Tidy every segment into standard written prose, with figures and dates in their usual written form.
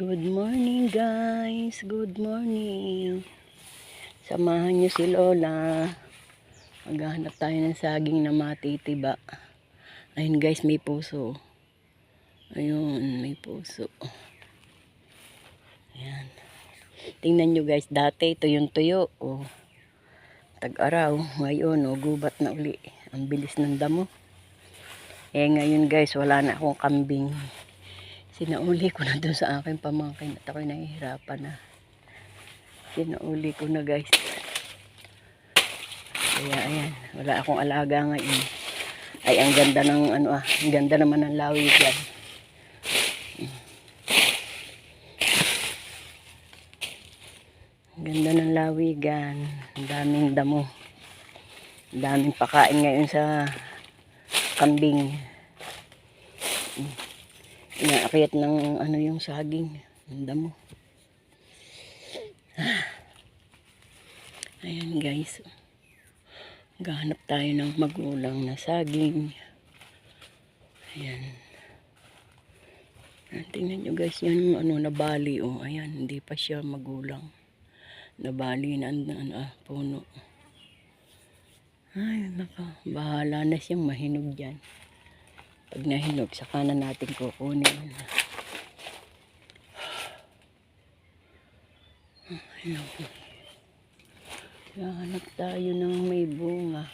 Good morning guys, good morning. Samahan nyo si Lola. Maghahanap tayo ng saging na matitiba. Ayun guys, may puso. Ayun, may puso. Ayan. Tingnan nyo guys, dati ito yung tuyo. Oh, tag-araw. Ngayon, oh, gubat na uli. Ang bilis ng damo. Ngayon guys, wala na akong kambing. Sinauli ko na doon sa aking pamangkin at ako'y nahihirapan na. Sinauli ko na guys. Kaya ayan, wala akong alaga ngayon. Ay, ang ganda ng ang ganda naman ng lawigan. Ang ganda ng lawigan. Ang daming damo. Ang daming pakain ngayon sa kambing. Inaakyat ng yung saging. Ang damo. Ayan guys. Gahanap tayo ng magulang na saging. Ayan. Tingnan nyo guys, yan yung nabali. Oh, ayan, hindi pa siya magulang. Nabali na ang puno. Ay, naka, bahala na siyang mahinog dyan. Pag nahinog, saka na natin kukunin. Ayan. Hanap tayo ng may bunga.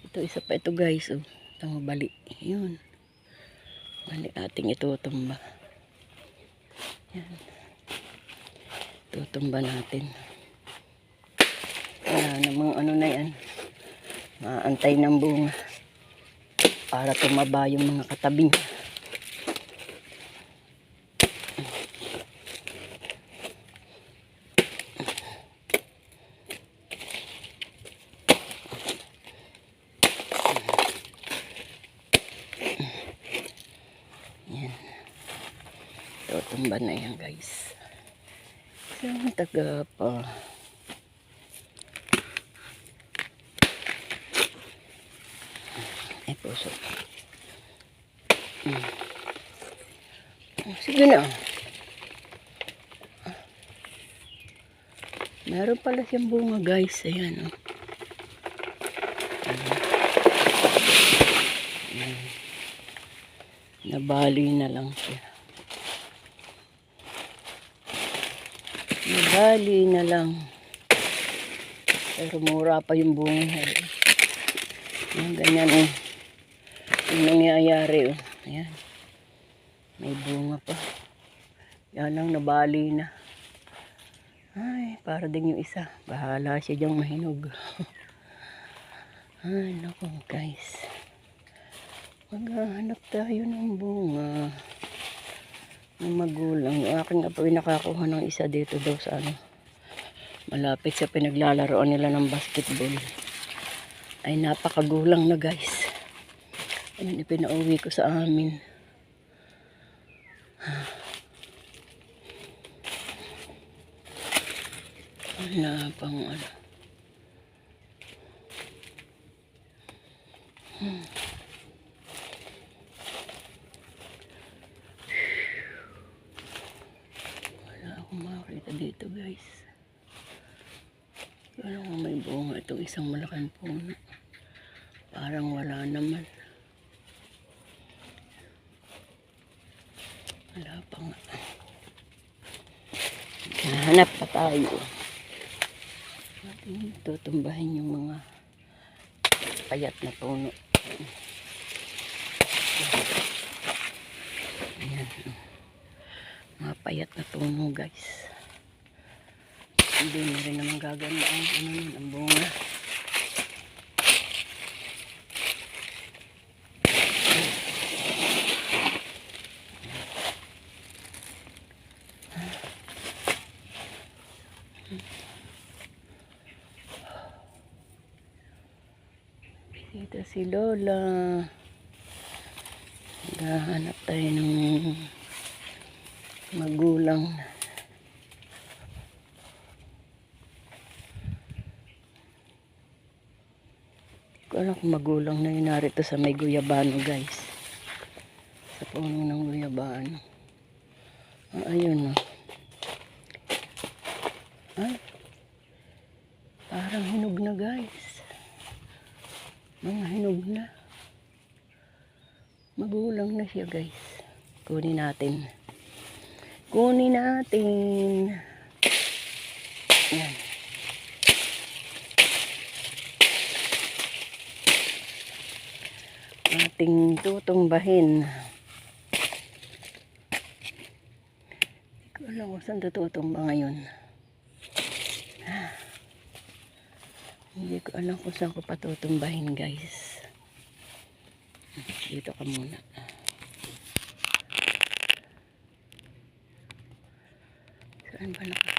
Ito, isa pa ito guys. Oh. Ito, bali. Yun. Bali ating itutumba. Yan. Tutumba natin. Wala namang na yan. Maantay ng bunga. Para tumaba yung mga katabing. Tumba na yan guys. Isang taga pa. Ay puso. Sige na. Meron pala siyang bunga guys. Ayan oh. Nabali na lang siya. Nabali na lang. Pero mura pa yung bunga. Ayan, ganyan eh. Yung nangyayari oh. Ayan. May bunga pa. Yan lang, nabali na. Ay, para din yung isa. Bahala siya diyang mahinog. Ay, naku guys. Maghahanap tayo ng bunga. Ng magulang. Yung aking apo ay nakakuha ng isa dito daw sa malapit sa pinaglalaroan nila ng basketball. Ay napakagulang na guys. Ayun, ipinauwi ko sa amin. Wala pang wala akong makakita dito guys. Wala akong may bunga itong isang malaking puno. Parang wala naman. Wala pa nga. Hanap pa tayo. Natin tutumbahin yung mga payat na puno. Ayan. Mga payat na puno guys. Hindi na rin naman gaganda ang bunga. Dito si Lola. Naghahanap tayo ng magulang. Hindi ko alam kung magulang na yun. Narito sa may guyabano guys. Sa puno ng guyabano. Ayun, oh. Ay, parang hinog na, guys. Mga hinog na. Magulang na siya, guys. Kunin natin. Kunin natin. Yan. Ating tutungbahin. Hindi ko alam kung saan tutumba ngayon. Hindi ko alam kung saan ko patutumbahin, guys. Dito ka muna. Saan ba